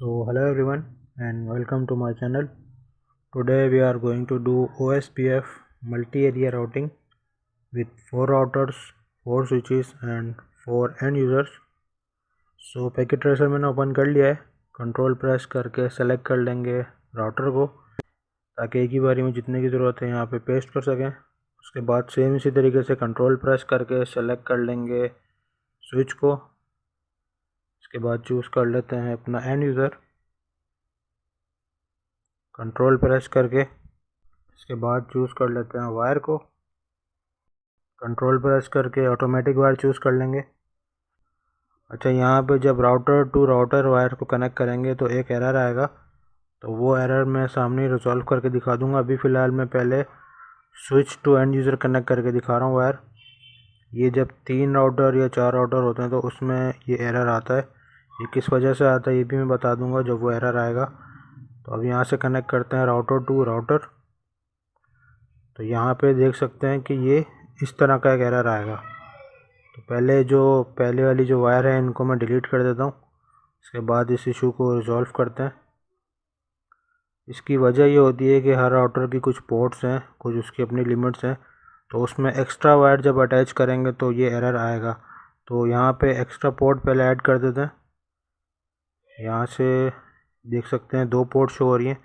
So hello everyone and welcome to my channel. Today we are going to do OSPF multi-area routing with 4 routers, 4 switches and 4 end users. So packet tracer मैंने open कर लिया है। Control press करके select कर लेंगे router को ताकि एक ही बारी में जितने की ज़रूरत है यहाँ पे पेस्ट कर सकें। उसके बाद सेम इसी तरीके से कंट्रोल प्रेस करके सेलेक्ट कर लेंगे स्विच को। इसके बाद चूज़ कर लेते हैं अपना एंड यूज़र। कंट्रोल प्रेस करके इसके बाद चूज़ कर लेते हैं वायर को। कंट्रोल प्रेस करके ऑटोमेटिक वायर चूज़ कर लेंगे। अच्छा, यहाँ पे जब राउटर टू राउटर वायर को कनेक्ट करेंगे तो एक एरर आएगा, तो वो एरर मैं सामने रिजॉल्व करके दिखा दूंगा। अभी फ़िलहाल मैं पहले switch to end user connect करके दिखा रहा हूँ वायर। ये जब 3 राउटर या 4 राउटर होते हैं तो उसमें ये एरर आता है। ये किस वजह से आता है ये भी मैं बता दूंगा जब वो एरर आएगा। तो अब यहाँ से कनेक्ट करते हैं राउटर टू राउटर। तो यहाँ पे देख सकते हैं कि ये इस तरह का एक एरर आएगा। तो पहले वाली जो वायर है इनको मैं डिलीट कर देता हूँ। इसके बाद इस इशू को रिजॉल्व करते हैं। इसकी वजह ये होती है कि हर राउटर की कुछ पोर्ट्स हैं, कुछ उसकी अपनी लिमिट्स हैं, तो उसमें एक्स्ट्रा वायर जब अटैच करेंगे तो ये एरर आएगा। तो यहाँ पे एक्स्ट्रा पोर्ट पहले ऐड कर देते हैं। यहाँ से देख सकते हैं 2 पोर्ट शो हो रही हैं।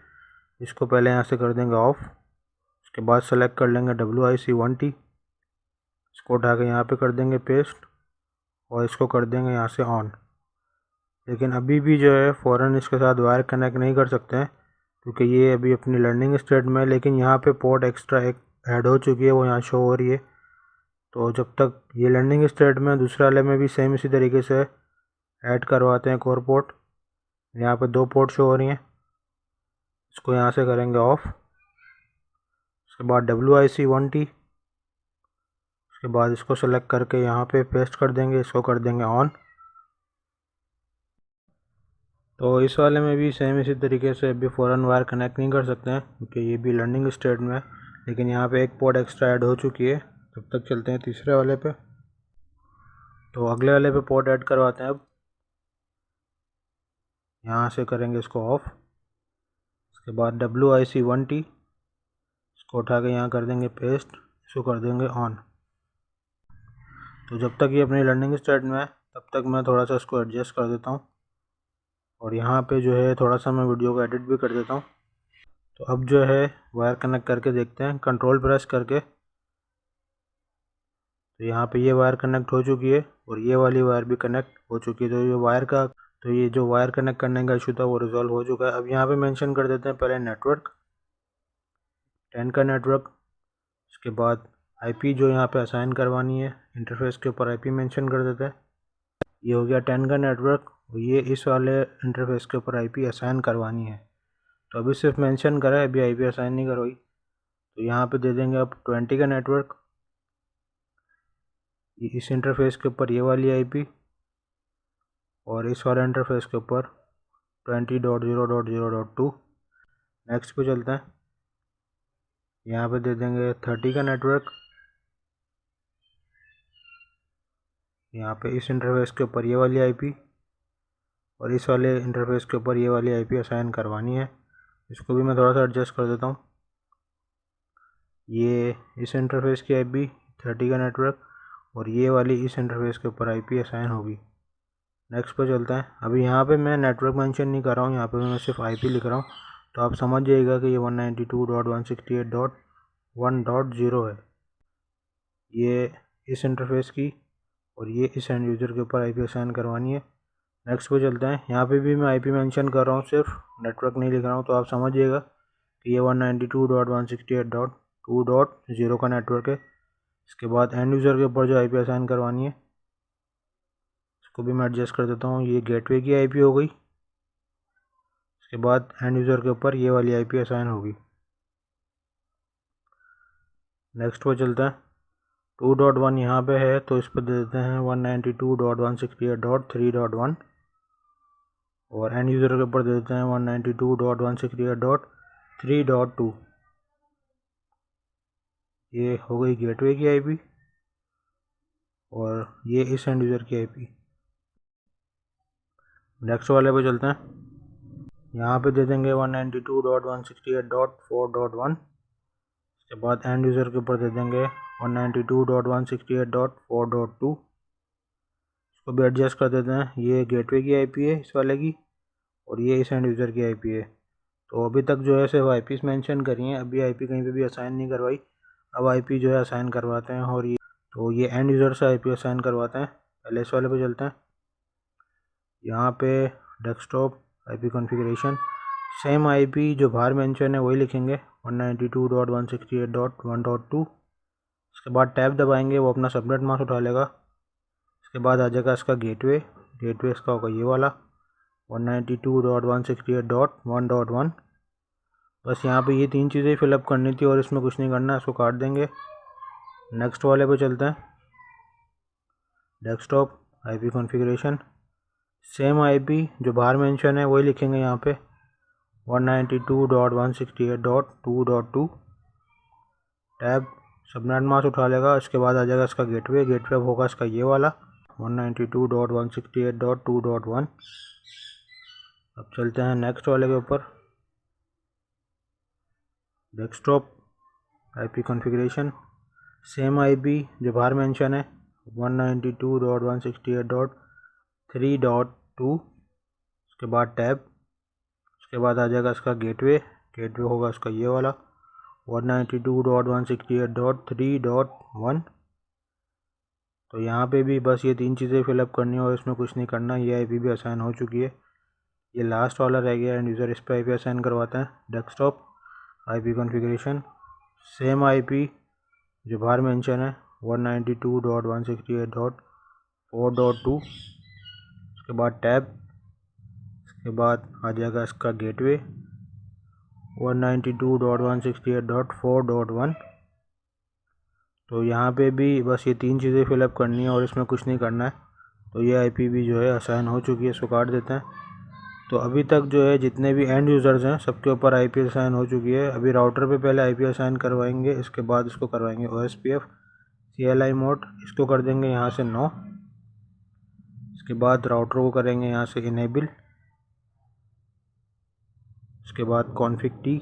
इसको पहले यहाँ से कर देंगे ऑफ़। उसके बाद सेलेक्ट कर लेंगे WIC1T। इसको उठा के यहाँ पे कर देंगे पेस्ट और इसको कर देंगे यहाँ से ऑन। लेकिन अभी भी जो है फ़ौरन इसके साथ वायर कनेक्ट नहीं कर सकते हैं क्योंकि ये अभी अपनी लर्निंग स्टेट में है। लेकिन यहाँ पे पोर्ट एक्स्ट्रा एक ऐड हो चुकी है, वो यहाँ शो हो रही है। तो जब तक ये लर्निंग स्टेट में, दूसरे वाले में भी सेम इसी तरीके से ऐड करवाते हैं कोर पोर्ट। यहाँ पे 2 पोर्ट शो हो रही हैं। इसको यहाँ से करेंगे ऑफ़। उसके बाद WIC1T। उसके बाद इसको सेलेक्ट करके यहाँ पे पेस्ट कर देंगे, इसको कर देंगे ऑन। तो इस वाले में भी सेम इसी तरीके से अभी फ़ौरन वायर कनेक्ट नहीं कर सकते हैं क्योंकि ये भी लर्निंग स्टेट में है। लेकिन यहाँ पे एक पोर्ट एक्स्ट्रा ऐड हो चुकी है। तब तक चलते हैं तीसरे वाले पे। तो अगले वाले पे पोर्ट ऐड करवाते हैं। अब यहाँ से करेंगे इसको ऑफ़। उसके बाद WIC1T, इसको उठा के यहाँ कर देंगे पेस्ट, इसको कर देंगे ऑन। तो जब तक ये अपनी लर्निंग स्टेट में है तब तक मैं थोड़ा सा इसको एडजस्ट कर देता हूँ और यहाँ पे जो है थोड़ा सा मैं वीडियो को एडिट भी कर देता हूँ। तो अब जो है वायर कनेक्ट करके देखते हैं। कंट्रोल प्रेस करके तो यहाँ पे ये वायर कनेक्ट हो चुकी है और ये वाली वायर भी कनेक्ट हो चुकी है। तो ये जो वायर कनेक्ट करने का इशू था वो रिजॉल्व हो चुका है। अब यहाँ पे मेंशन कर देते हैं पहले नेटवर्क 10 का नेटवर्क। इसके बाद IP जो यहाँ पे असाइन करवानी है इंटरफेस के ऊपर IP मेंशन कर देते हैं। ये हो गया 10 का नेटवर्क। ये इस वाले इंटरफेस के ऊपर IP असाइन करवानी है। तो अभी सिर्फ मेंशन करा है, अभी IP असाइन नहीं करवाई। तो यहाँ पे दे देंगे अब 20 का नेटवर्क। इस इंटरफेस के ऊपर ये वाली IP और इस वाले इंटरफेस के ऊपर 20.0.0.2। नेक्स्ट पे चलते हैं। यहाँ पे दे देंगे 30 का नेटवर्क। यहाँ पे इस इंटरफेस के ऊपर ये वाली IP और इस वाले इंटरफेस के ऊपर ये वाली IP असाइन करवानी है। इसको भी मैं थोड़ा सा एडजस्ट कर देता हूँ। ये इस इंटरफेस की IP 30 का नेटवर्क और ये वाली इस इंटरफेस के ऊपर IP असाइन होगी। नेक्स्ट पे चलते हैं। अभी यहाँ पे मैं नेटवर्क मेंशन नहीं कर रहा हूँ, यहाँ पे मैं सिर्फ IP लिख रहा हूँ। तो आप समझ जाइएगा कि ये 192.168.1.0 है। ये इस इंटरफेस की और ये इस एंड यूज़र के ऊपर IP असाइन करवानी है। नेक्स्ट पे चलते हैं। यहाँ पे भी मैं IP मेंशन कर रहा हूँ, सिर्फ नेटवर्क नहीं लिख रहा हूँ। तो आप समझिएगा कि ये 192.168.2.0 का नेटवर्क है। इसके बाद एंड यूज़र के ऊपर जो IP असाइन करवानी है इसको भी मैं एडजस्ट कर देता हूँ। ये गेटवे की IP हो गई। इसके बाद एंड यूज़र के ऊपर ये वाली IP असाइन होगी। नेक्स्ट पे चलते हैं। 2.1 यहाँ पे है तो इस पर दे देते हैं 192.168.3.1 और एंड यूज़र के ऊपर दे देते हैं 192.168.3.2। ये हो गई गेटवे की IP और ये इस एंड यूज़र की IP। नेक्स्ट वाले पे चलते हैं। यहाँ पे दे देंगे 192.168.4.1। इसके बाद एंड यूज़र के ऊपर दे देंगे 192.168.4.2। इसको भी एडजस्ट कर देते हैं। ये गेटवे की आईपी है इस वाले की, और ये इस एंड यूज़र की आईपी है। तो अभी तक जो है सिर्फ आईपीस मेंशन करी हैं, अभी आईपी कहीं पे भी असाइन नहीं करवाई। अब आईपी जो है असाइन करवाते हैं, और ये एंड यूज़र से आईपी असाइन करवाते हैं। पहले इस वाले पे चलते हैं। यहाँ पे desktop IP configuration, same IP जो बाहर मेंशन है वही लिखेंगे 192.168.1.2। इसके बाद टैब दबाएंगे, वो अपना सबनेट मास्क उठा लेगा। इसके बाद आ जाएगा इसका गेटवे इसका होगा ये वाला 192.168.1.1। बस यहाँ पे ये 3 चीज़ें फिलअप करनी थी और इसमें कुछ नहीं करना, इसको काट देंगे। नेक्स्ट वाले पे चलते हैं। Desktop IP configuration, same IP जो बाहर मेंशन है वही लिखेंगे यहाँ पे 192.168.2.2। टैब सबनेट मास्क उठा लेगा। इसके बाद आ जाएगा इसका गेटवे अब होगा इसका ये वाला 192.168.2.1। अब चलते हैं नेक्स्ट वाले के ऊपर। Desktop IP configuration, same IP जो बाहर मेंशन है 192.168.3.2। उसके बाद टैब, उसके बाद आ जाएगा इसका गेटवे होगा इसका ये वाला 192.168.3.1। तो यहाँ पे भी बस ये 3 चीज़ें फिलअप करनी है और इसमें कुछ नहीं करना। ये आईपी भी असाइन हो चुकी है। ये लास्ट वाला रह गया एंड यूज़र, इस पर आईपी असाइन करवाते हैं। Desktop IP configuration, same IP जो बाहर मेंशन है 192.168.4.2। उसके बाद टैब, उसके बाद आ जाएगा इसका गेटवे 192.168.4.1। तो यहाँ पे भी बस ये 3 चीज़ें फिलअप करनी है और इसमें कुछ नहीं करना है। तो ये आईपी भी जो है असाइन हो चुकी है, इसको काट देते हैं। तो अभी तक जो है जितने भी एंड यूज़र्स हैं सबके ऊपर आईपी असाइन हो चुकी है। अभी राउटर पे पहले आईपी असाइन करवाएंगे, इसके बाद इसको करवाएंगे OSPF CLI मोड, इसको कर देंगे यहाँ से 9। इसके बाद राउटर को करेंगे यहाँ से इनेबल। इसके बाद कॉन्फ़िग T।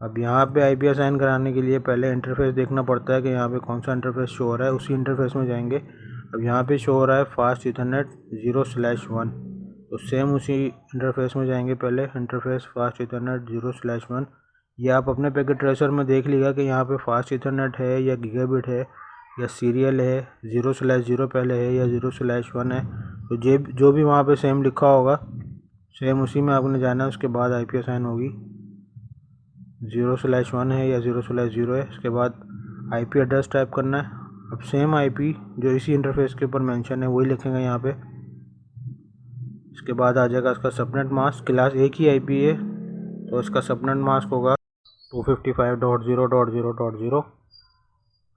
अब यहाँ पे आईपी असाइन कराने के लिए पहले इंटरफेस देखना पड़ता है कि यहाँ पे कौन सा इंटरफेस शो हो रहा है, उसी इंटरफेस में जाएंगे। अब यहाँ पे शो हो रहा है फास्ट ईथरनेट 0/1, तो सेम उसी इंटरफेस में जाएंगे। पहले इंटरफेस फास्ट ईथरनेट 0/1। ये आप अपने पैकेट ट्रेसर में देख लीजिएगा कि यहाँ पे फास्ट ईथरनेट है या गीगाबिट है या सीरियल है, 0/0 पहले है या 0/1 है। तो जो भी वहाँ पे सेम लिखा होगा सेम उसी में आपने जाना है। उसके बाद आईपी असाइन होगी, 0/1 है या 0/0 है। इसके बाद आईपी एड्रेस टाइप करना है। अब सेम आईपी जो इसी इंटरफेस के ऊपर मेंशन है वही लिखेंगे यहाँ पे। इसके बाद आ जाएगा इसका सबनेट मास्क, क्लास एक ही आईपी है तो इसका सबनेट मास्क होगा 255.0.0.0।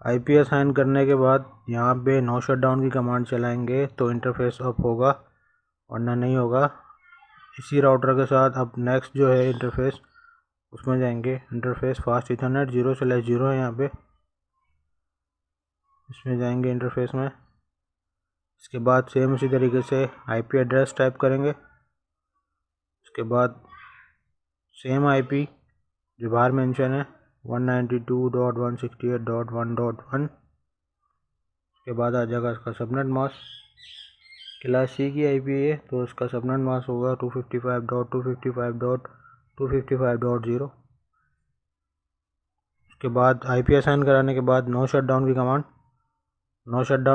आईपी असाइन करने के बाद यहाँ पे नो शटडाउन की कमांड चलाएंगे तो इंटरफेस अप होगा, वरना नहीं होगा। इसी राउटर के साथ अब नेक्स्ट जो है इंटरफेस उसमें जाएंगे। इंटरफेस फास्ट ईथरनेट 0/0 है यहाँ पे, इसमें जाएंगे इंटरफेस में। इसके बाद सेम उसी तरीके से आईपी एड्रेस टाइप करेंगे। उसके बाद सेम आईपी जो बाहर मेंशन है 192.168.1.1। उसके बाद आ जाएगा इसका सबनेट मास्क, क्लास सी की आईपी है तो इसका सबनेट मास्क होगा 255.255.255.0। उसके बाद आईपी असाइन कराने के बाद नो शटडाउन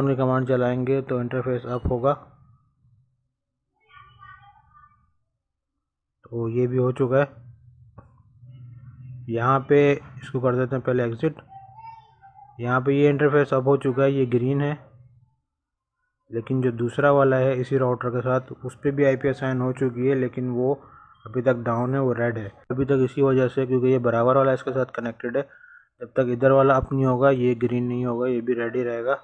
की कमांड चलाएंगे तो इंटरफेस अप होगा। तो ये भी हो चुका है। यहाँ पे इसको कर देते हैं पहले एग्ज़िट। यहाँ पे ये इंटरफेस अप हो चुका है, ये ग्रीन है। लेकिन जो दूसरा वाला है इसी राउटर के साथ उस पर भी आईपी असाइन हो चुकी है, लेकिन वो अभी तक डाउन है, वो रेड है अभी तक। इसी वजह से क्योंकि ये बराबर वाला इसके साथ कनेक्टेड है, जब तक इधर वाला अप नहीं होगा ये ग्रीन नहीं होगा, ये भी रेड ही रहेगा।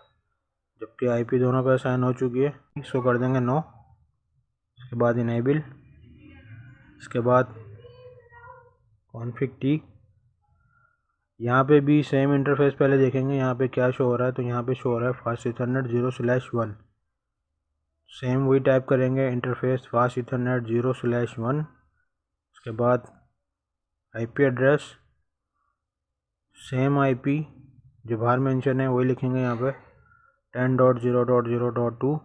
जबकि आईपी दोनों पे असाइन हो चुकी है। इसको कर देंगे 9। इसके बाद इनेबल, इसके बाद कॉन्फ़िग T। यहाँ पे भी सेम इंटरफेस पहले देखेंगे यहाँ पे क्या शो हो रहा है। तो यहाँ पे शो हो रहा है फास्ट ईथरनेट 0/1। सेम वही टाइप करेंगे, इंटरफेस फास्ट इथरनेट 0/1। उसके बाद आईपी एड्रेस सेम आईपी जो बाहर मेंशन है वही लिखेंगे यहाँ पे 10.0.0.2।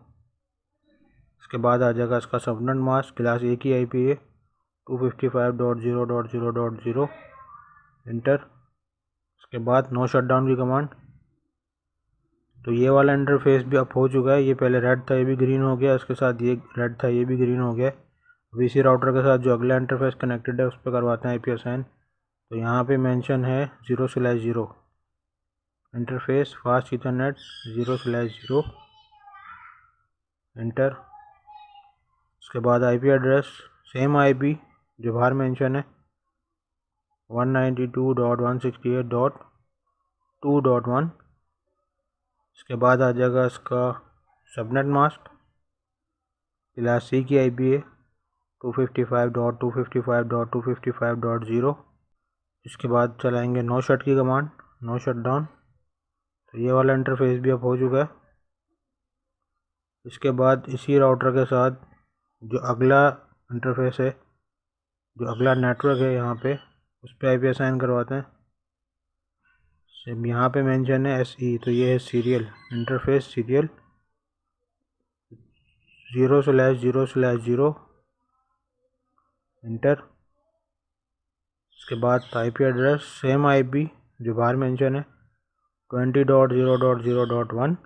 उसके बाद आ जाएगा इसका सबनेट मास्क, क्लास एक ही आईपी है 255.0.0.0। इंटर। उसके बाद नो शटडाउन की कमांड। तो ये वाला इंटरफेस भी अप हो चुका है, ये पहले रेड था ये भी ग्रीन हो गया, इसके साथ ये रेड था ये भी ग्रीन हो गया। अब इसी राउटर के साथ जो अगला इंटरफेस कनेक्टेड है उस पर करवाते हैं आईपी असाइन। तो यहाँ पे मेंशन है 0/0 इंटरफेस फास्ट इथरनेट 0/0। इंटर। उसके बाद आईपी एड्रेस सेम आईपी जो बाहर मेंशन है 192.168.2.1। इसके बाद आ जाएगा इसका सबनेट मास्क, क्लास सी की आईपी है 255.255.255.0। इसके बाद चलाएंगे नो शट की कमांड, नो शट डाउन। तो ये वाला इंटरफेस भी अब हो चुका है। इसके बाद इसी राउटर के साथ जो अगला इंटरफेस है, जो अगला नेटवर्क है यहाँ पे उस पर आईपी असाइन करवाते हैं। यहाँ पे मेंशन है SE, तो ये है सीरियल इंटरफेस सीरियल 0/0/0। इंटर। इसके बाद आईपी एड्रेस सेम आईपी जो बाहर मेंशन है 20.0.0.1।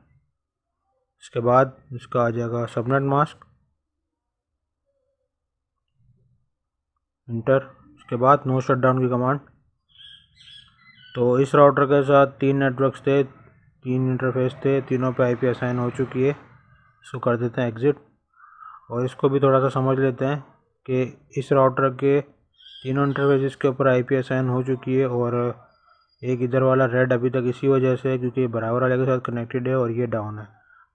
इसके बाद इसका आ जाएगा सबनेट मास्क। इंटर। उसके बाद नो शटडाउन की कमांड। तो इस राउटर के साथ 3 नेटवर्क्स थे, 3 इंटरफेस थे, तीनों पे आईपी असाइन हो चुकी है। इसको कर देते हैं एग्ज़िट। और इसको भी थोड़ा सा समझ लेते हैं कि इस राउटर के तीनों इंटरफेसेस के ऊपर आईपी असाइन हो चुकी है, और एक इधर वाला रेड अभी तक इसी वजह से है क्योंकि बराबर वाले के साथ कनेक्टेड है और ये डाउन है।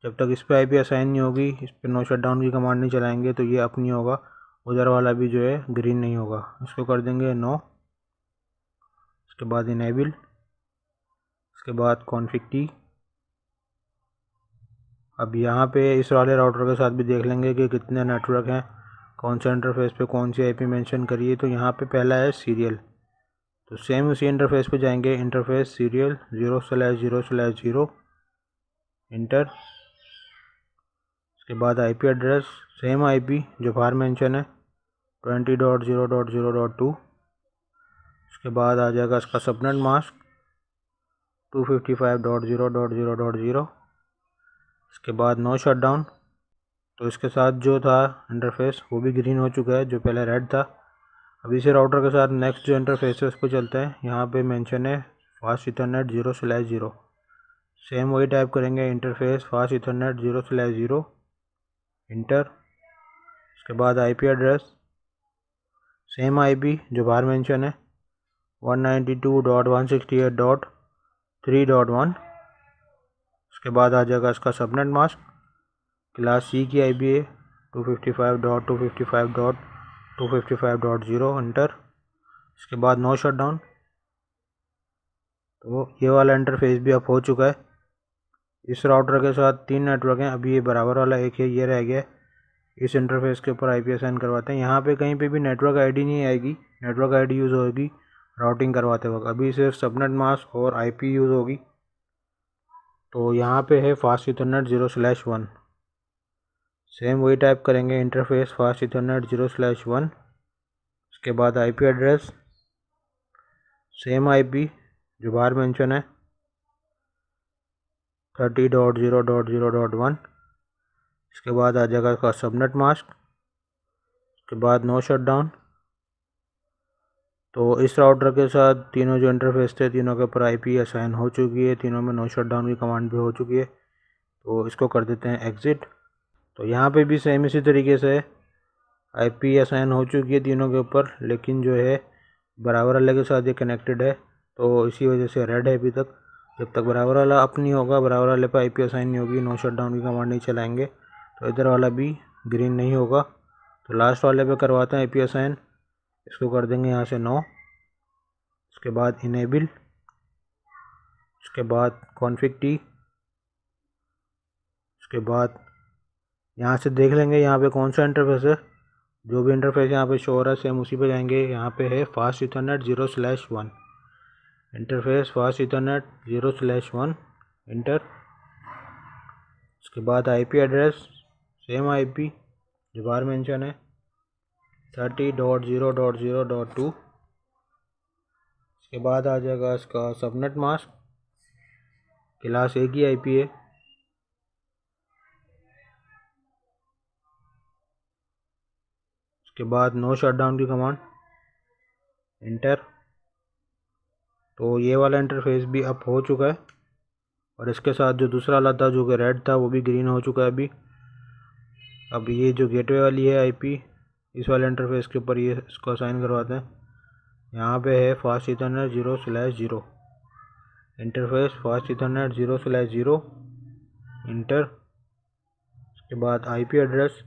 जब तक इस पर आईपी असाइन नहीं होगी, इस पर नो शटडाउन की कमांड नहीं चलाएंगे तो ये अप नहीं होगा, उधर वाला भी जो है ग्रीन नहीं होगा। इसको कर देंगे नो। उसके बाद इनेबल। उसके बाद कॉन्फिग टी। अब यहाँ पे इस वाले राउटर के साथ भी देख लेंगे कि कितने नेटवर्क हैं, कौन सा इंटरफेस पे कौन सी आईपी मेंशन करिए। तो यहाँ पे पहला है सीरियल, तो सेम उसी इंटरफेस पे जाएंगे, इंटरफेस सीरियल 0/0/0। इंटर। उसके बाद आईपी एड्रेस सेम आईपी जो बाहर मेंशन है 20.0.0.2। उसके बाद आ जाएगा इसका सबनेट मास्क 255.0.0.0। इसके बाद नो शटडाउन। तो इसके साथ जो था इंटरफेस वो भी ग्रीन हो चुका है जो पहले रेड था। अब इसी राउटर के साथ नेक्स्ट जो इंटरफेस है उस पर चलते हैं। यहाँ पे मेंशन है फास्ट इथरनेट 0/0। सेम वही टाइप करेंगे, इंटरफेस फास्ट इथरनेट 0/0। इंटर। उसके बाद आईपी एड्रेस सेम आईपी जो बाहर मेंशन है 192.168.3.1। उसके बाद आ जाएगा इसका सबनेट मास्क, क्लास सी की आईपी है 255.255.255.0। इंटर। इसके बाद नो शटडाउन। तो ये वाला इंटरफेस भी अप हो चुका है। इस राउटर के साथ 3 नेटवर्क हैं, अभी ये बराबर वाला एक है, ये रह गया। इस इंटरफेस के ऊपर आईपी असाइन करवाते हैं। यहाँ पे कहीं पे भी नेटवर्क आईडी नहीं आएगी, नेटवर्क आईडी यूज़ होगी राउटिंग करवाते वक्त। अभी सिर्फ सबनेट मास्क और आईपी यूज़ होगी। तो यहाँ पे है फास्ट इथरनेट 0/1। सेम वही टाइप करेंगे, इंटरफेस फास्ट इथरनेट 0/1। उसके बाद आईपी एड्रेस सेम आईपी जो बाहर मेंशन है 30.0.0.1। इसके बाद आ जाएगा इसका सबनेट मास्क। उसके बाद नो शटडाउन। तो इस राउटर के साथ तीनों जो इंटरफेस थे तीनों के ऊपर आईपी असाइन हो चुकी है, तीनों में नो शटडाउन की कमांड भी हो चुकी है। तो इसको कर देते हैं एग्ज़िट। तो यहाँ पे भी सेम इसी तरीके से आईपी असाइन हो चुकी है तीनों के ऊपर, लेकिन जो है बराबर वाले के साथ ये कनेक्टेड है, तो इसी वजह से रेड है अभी तक। जब तक बराबर वाला अप नहीं होगा, बराबर वाले पर आईपी असाइन नहीं होगी, नो शटडाउन की कमांड नहीं चलाएंगे, तो इधर वाला भी ग्रीन नहीं होगा। तो लास्ट वाले पे करवाते हैं आईपी असाइन। इसको कर देंगे यहाँ से नो। उसके बाद इनेबल। उसके बाद कॉन्फिग टी। उसके बाद यहाँ से देख लेंगे यहाँ पे कौन सा इंटरफेस है। जो भी इंटरफेस यहाँ पे शो हो रहा है सेम उसी पे जाएंगे। यहाँ पे है fast Ethernet 0/1 interface, fast Ethernet 0/1 inter. उसके बाद आईपी एड्रेस सेम आईपी जो बाहर मेंशन है 30.0.0.2। इसके बाद आ जाएगा इसका सबनेट मास्क, क्लास ए की आईपी है। उसके बाद नो शटडाउन की कमांड इंटर। तो ये वाला इंटरफेस भी अप हो चुका है और इसके साथ जो दूसरा वाला था जो कि रेड था वो भी ग्रीन हो चुका है अभी। अब ये जो गेटवे वाली है आईपी, इस वाले इंटरफेस के ऊपर ये इसको असाइन करवाते हैं। यहाँ पे है fast Ethernet 0/0 interface, fast Ethernet 0/0 inter. उसके बाद आईपी एड्रेस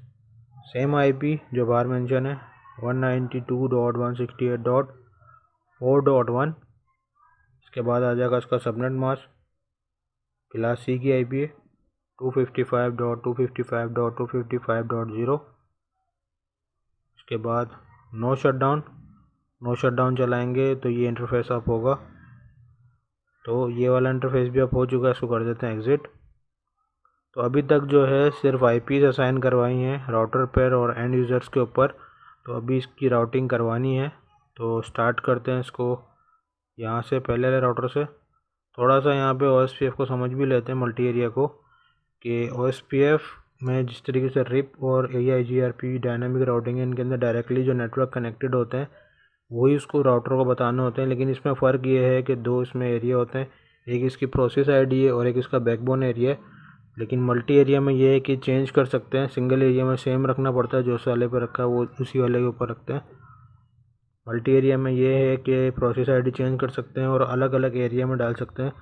सेम आईपी जो बाहर मेंशन है 192.168.4.1। इसके बाद आ जाएगा इसका सबनेट मास्क, क्लास सी की आईपी है 255.255.255.0। इसके बाद नो शटडाउन चलाएंगे तो ये इंटरफेस अप होगा। तो ये वाला इंटरफेस भी अप हो चुका है, इसको कर देते हैं एग्ज़िट। तो अभी तक जो है सिर्फ आईपीज़ असाइन करवाई हैं राउटर पर और एंड यूज़र्स के ऊपर। तो अभी इसकी राउटिंग करवानी है। तो स्टार्ट करते हैं इसको यहाँ से, पहले वाले राउटर से। थोड़ा सा यहाँ पे OSPF को समझ भी लेते हैं, मल्टी एरिया को, कि OSPF में जिस तरीके से रिप और AIGRP डायनामिक राउटिंग है, इनके अंदर डायरेक्टली जो नेटवर्क कनेक्टेड होते हैं वही उसको राउटर को बताने होते हैं। लेकिन इसमें फ़र्क ये है कि दो इसमें एरिया होते हैं, एक इसकी प्रोसेस आईडी है और एक इसका बैकबोन एरिया है। लेकिन मल्टी एरिया में ये है कि चेंज कर सकते हैं, सिंगल एरिया में सेम रखना पड़ता है, जो उस वाले पर रखा है वो उसी वाले के ऊपर रखते हैं। मल्टी एरिया में ये है कि प्रोसेस आईडी चेंज कर सकते हैं और अलग अलग एरिया में डाल सकते हैं,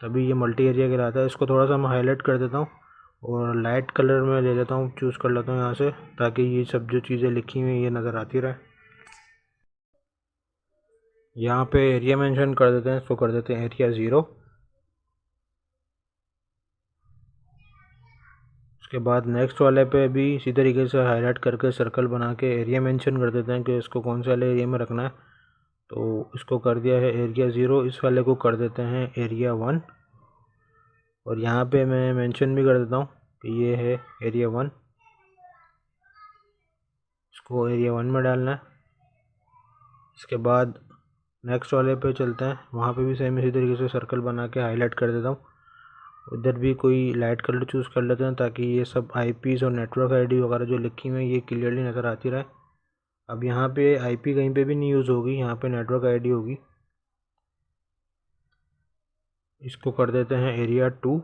तभी ये मल्टी एरिया कहलाता है। इसको थोड़ा सा मैं हाईलाइट कर देता हूँ और लाइट कलर में ले लेता हूँ, चूज़ कर लेता हूँ यहाँ से, ताकि ये सब जो चीज़ें लिखी हुई हैं ये नज़र आती रहे। यहाँ पे एरिया मेंशन कर देते हैं, इसको कर देते हैं एरिया 0। उसके बाद नेक्स्ट वाले पे भी इसी तरीके से हाईलाइट करके सर्कल बना के एरिया मेंशन कर देते हैं कि इसको कौन से वाले एरिया में रखना है। तो इसको कर दिया है एरिया 0, इस वाले को कर देते हैं एरिया 1। और यहाँ पे मैं मेंशन भी कर देता हूँ कि ये है एरिया 1, इसको एरिया 1 में डालना है। इसके बाद नेक्स्ट वाले पे चलते हैं, वहाँ पे भी सेम इसी तरीके से सर्कल बना के हाईलाइट कर देता हूँ। उधर भी कोई लाइट कलर चूज़ कर लेते हैं ताकि ये सब आईपीज़ और नेटवर्क आईडी वगैरह जो लिखी हुई है ये क्लियरली नज़र आती रहे। अब यहाँ पे आईपी कहीं पे भी नहीं यूज़ होगी, यहाँ पे नेटवर्क आईडी होगी। इसको कर देते हैं एरिया 2।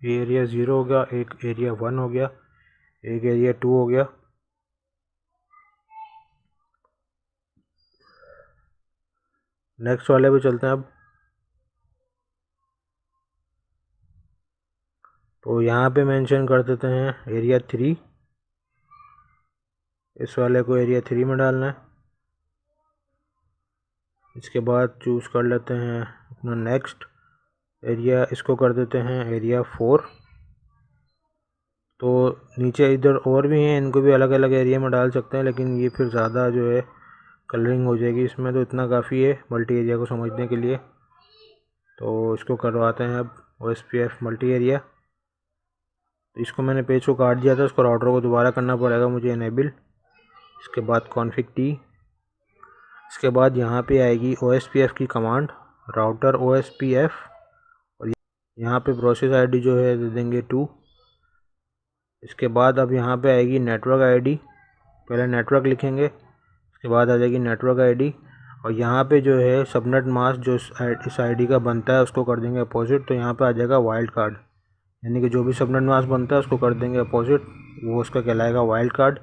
ये एरिया 0 हो गया, एक एरिया 1 हो गया, एक एरिया 2 हो गया। नेक्स्ट वाले पे चलते हैं अब। तो यहाँ पे मेंशन कर देते हैं एरिया 3, इस वाले को एरिया 3 में डालना है। इसके बाद चूज़ कर लेते हैं अपना नेक्स्ट एरिया, इसको कर देते हैं एरिया 4। तो नीचे इधर और भी हैं, इनको भी अलग अलग एरिया में डाल सकते हैं, लेकिन ये फिर ज़्यादा जो है कलरिंग हो जाएगी इसमें, तो इतना काफ़ी है मल्टी एरिया को समझने के लिए। तो इसको करवाते हैं अब OSPF मल्टी एरिया। तो इसको मैंने पेज को काट दिया था, इसको राउटर को दोबारा करना पड़ेगा मुझे इनेबल। इसके बाद कॉन्फ़िग टी। इसके बाद यहाँ पे आएगी OSPF की कमांड, राउटर OSPF, और यहाँ पे प्रोसेस आईडी जो है दे देंगे 2। इसके बाद अब यहाँ पे आएगी नेटवर्क आईडी, पहले नेटवर्क लिखेंगे, इसके बाद आ जाएगी नेटवर्क आईडी, और यहाँ पे जो है सबनेट मास्क जो इस आईडी का बनता है उसको कर देंगे अपोजिट। तो यहाँ पे आ जाएगा वाइल्ड कार्ड, यानी कि जो भी सबनेट मास्क बनता है उसको कर देंगे अपोजिट, वो उसका कहलाएगा वाइल्ड कार्ड।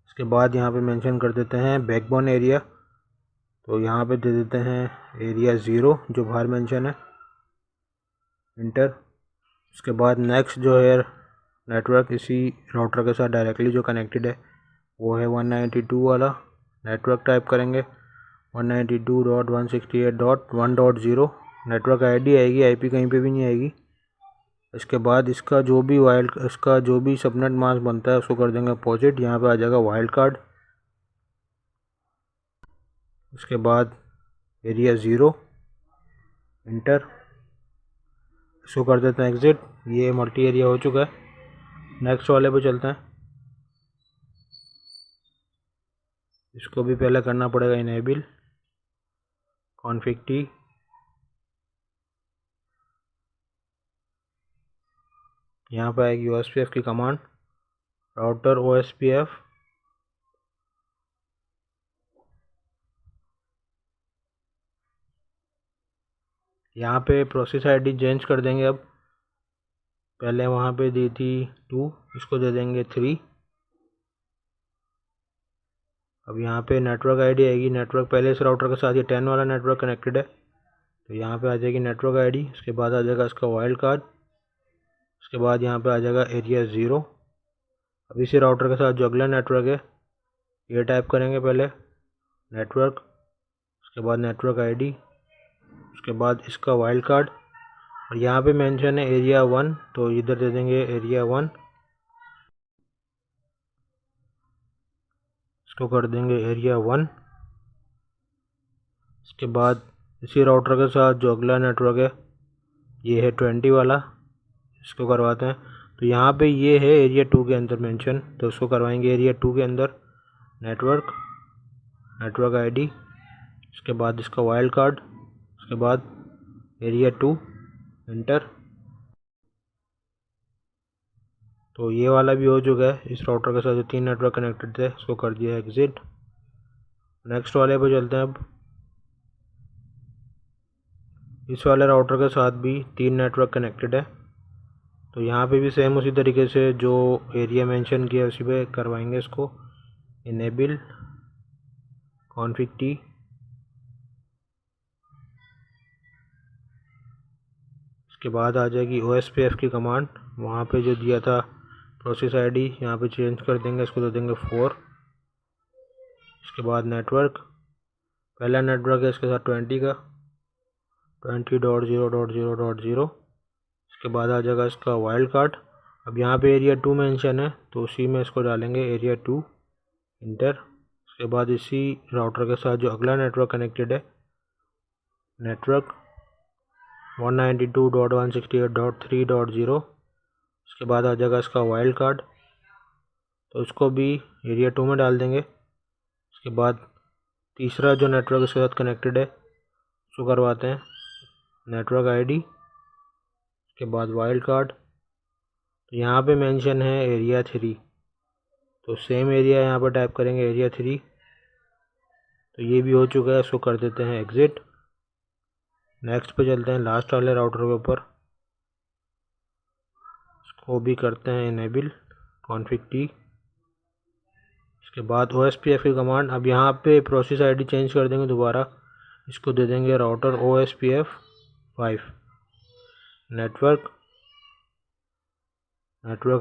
इसके बाद यहाँ पे मेंशन कर देते हैं बैकबोन एरिया, तो यहाँ पे दे देते हैं एरिया 0 जो बाहर मेंशन है, इंटर। उसके बाद नेक्स्ट जो है नेटवर्क इसी राउटर के साथ डायरेक्टली जो कनेक्टेड है वो है 192 वाला, नेटवर्क टाइप करेंगे 192.168.1.0 नेटवर्क आईडी आएगी, आईपी कहीं पे भी नहीं आएगी। इसके बाद इसका जो भी सबनेट मास्क बनता है उसको कर देंगे अपोजिट। यहाँ पे आ जाएगा वाइल्ड कार्ड। उसके बाद एरिया 0 इंटर, इसको कर देते हैं एग्जिट। ये मल्टी एरिया हो चुका है। नेक्स्ट वाले पे चलते हैं। इसको भी पहले करना पड़ेगा इनेबल कॉन्फ़िग टी। यहाँ पे आएगी OSPF की कमांड, राउटर OSPF। यहाँ पे प्रोसेस आईडी चेंज कर देंगे। अब पहले वहाँ पे दी थी 2, इसको दे देंगे 3। अब यहाँ पे नेटवर्क आईडी आएगी। नेटवर्क पहले इस राउटर के साथ ये 10 वाला नेटवर्क कनेक्टेड है, तो यहाँ पे आ जाएगी नेटवर्क आईडी। उसके बाद आ जाएगा इसका वाइल्ड कार्ड। उसके बाद यहाँ पे आ जाएगा एरिया 0। अब इसी राउटर के साथ जो अगला नेटवर्क है ये टाइप करेंगे पहले नेटवर्क, उसके बाद नेटवर्क आईडी, उसके बाद इसका वाइल्ड कार्ड। और यहाँ पे मेंशन है एरिया 1, तो इधर दे देंगे एरिया 1। इसको कर देंगे एरिया 1। इसके बाद इसी राउटर के साथ जो अगला नेटवर्क है ये है 20 वाला, इसको करवाते हैं। तो यहाँ पे ये है एरिया 2 के अंदर मेंशन, तो इसको करवाएंगे एरिया 2 के अंदर नेटवर्क आईडी, उसके बाद इसका वाइल्ड कार्ड, उसके बाद एरिया 2 इंटर। तो ये वाला भी हो चुका है। इस राउटर के साथ जो 3 नेटवर्क कनेक्टेड थे इसको कर दिया एग्जिट। नेक्स्ट वाले पे चलते हैं। अब इस वाले राउटर के साथ भी 3 नेटवर्क कनेक्टेड है, तो यहाँ पे भी सेम उसी तरीके से जो एरिया मेंशन किया उसी पे करवाएंगे इसको इनेबल कॉन्फ़िग टी। इसके बाद आ जाएगी OSPF की कमांड। वहाँ पे जो दिया था प्रोसेस आईडी यहाँ पे चेंज कर देंगे, इसको दे देंगे 4। इसके बाद नेटवर्क, पहला नेटवर्क है इसके साथ 20 का, 20.0.0.0। इसके बाद आ जाएगा इसका वाइल्ड कार्ड। अब यहाँ पे एरिया 2 मेंशन है, तो उसी में इसको डालेंगे एरिया 2 इंटर। उसके बाद इसी राउटर के साथ जो अगला नेटवर्क कनेक्टेड है नेटवर्क 192.168.3.0, उसके बाद आ जाएगा इसका वाइल्ड कार्ड, तो इसको भी एरिया 2 में डाल देंगे। उसके बाद तीसरा जो नेटवर्क इसके साथ कनेक्टेड है उसको करवाते हैं नेटवर्क आईडी, उसके बाद वाइल्ड कार्ड। तो यहाँ पे मेंशन है एरिया 3, तो सेम एरिया यहाँ पर टाइप करेंगे एरिया 3। तो ये भी हो चुका है, इसको कर देते हैं एग्जिट। नेक्स्ट पे चलते हैं लास्ट वाले राउटर के ऊपर, इसको भी करते हैं इनेबल कॉन्फ़िग टी। इसके बाद OSPF की कमांड। अब यहाँ पे प्रोसेस आईडी चेंज कर देंगे दोबारा, इसको दे देंगे राउटर OSPF 5 नेटवर्क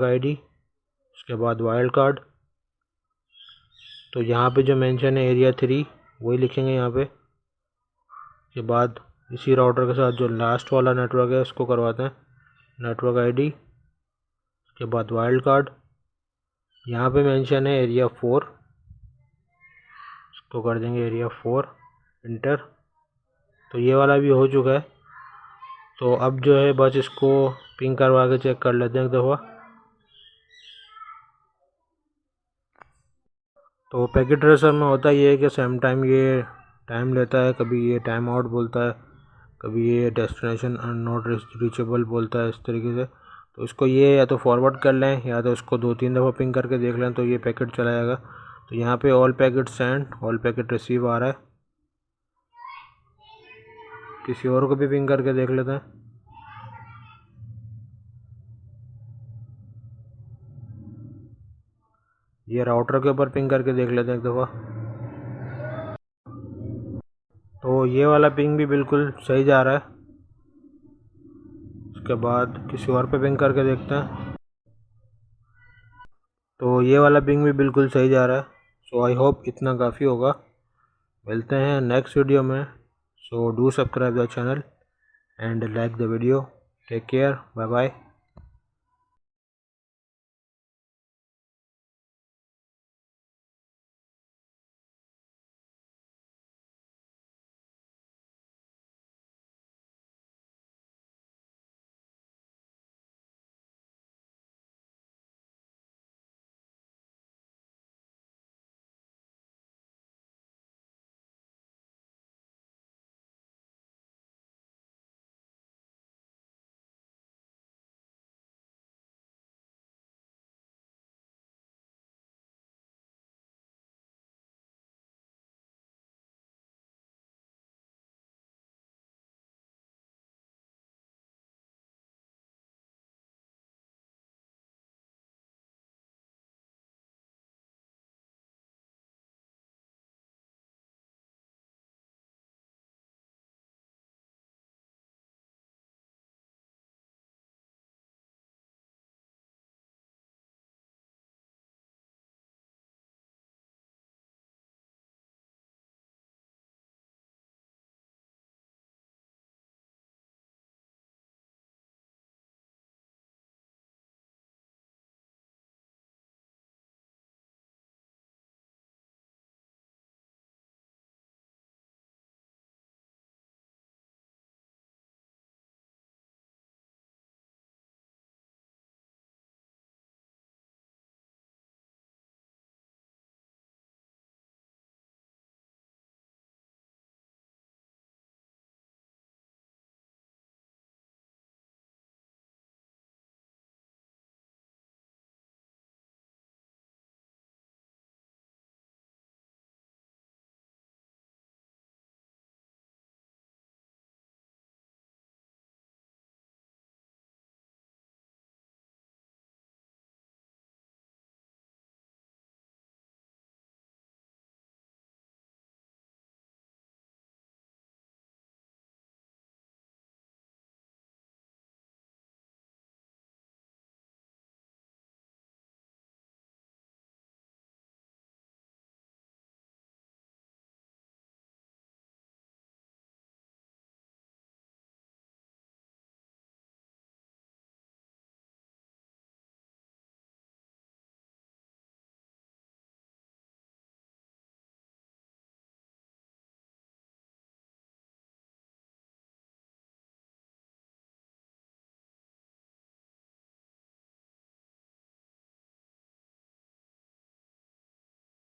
आईडी, उसके बाद वाइल्ड कार्ड। तो यहाँ पे जो मेंशन है एरिया 3 वही लिखेंगे यहाँ पे। के बाद इसी राउटर के साथ जो लास्ट वाला नेटवर्क है उसको करवाते हैं नेटवर्क आईडी, उसके बाद वाइल्ड कार्ड। यहाँ पे मेंशन है एरिया 4, इसको कर देंगे एरिया 4 इंटर। तो ये वाला भी हो चुका है। तो अब जो है बस इसको पिंग करवा के चेक कर लेते हैं एक दफ़ा। तो पैकेट ट्रेसर में होता ये है कि सेम टाइम ये टाइम लेता है, कभी ये टाइम आउट बोलता है, कभी ये डेस्टिनेशन नॉट रीचेबल बोलता है, इस तरीके से। तो इसको ये या तो फॉरवर्ड कर लें या तो इसको 2-3 दफ़ा पिंग करके देख लें, तो ये पैकेट चला जाएगा। तो यहाँ पे all packet send, all packet receive आ रहा है। किसी और को भी पिंग करके देख लेते हैं। ये राउटर के ऊपर पिंग करके देख लेते हैं एक दफ़ा। तो ये वाला पिंग भी बिल्कुल सही जा रहा है। उसके बाद किसी और पे पिंग करके देखते हैं। तो ये वाला पिंग भी बिल्कुल सही जा रहा है। सो आई होप इतना काफ़ी होगा। मिलते हैं नेक्स्ट वीडियो में। So do subscribe the channel and like the video. Take care, bye bye.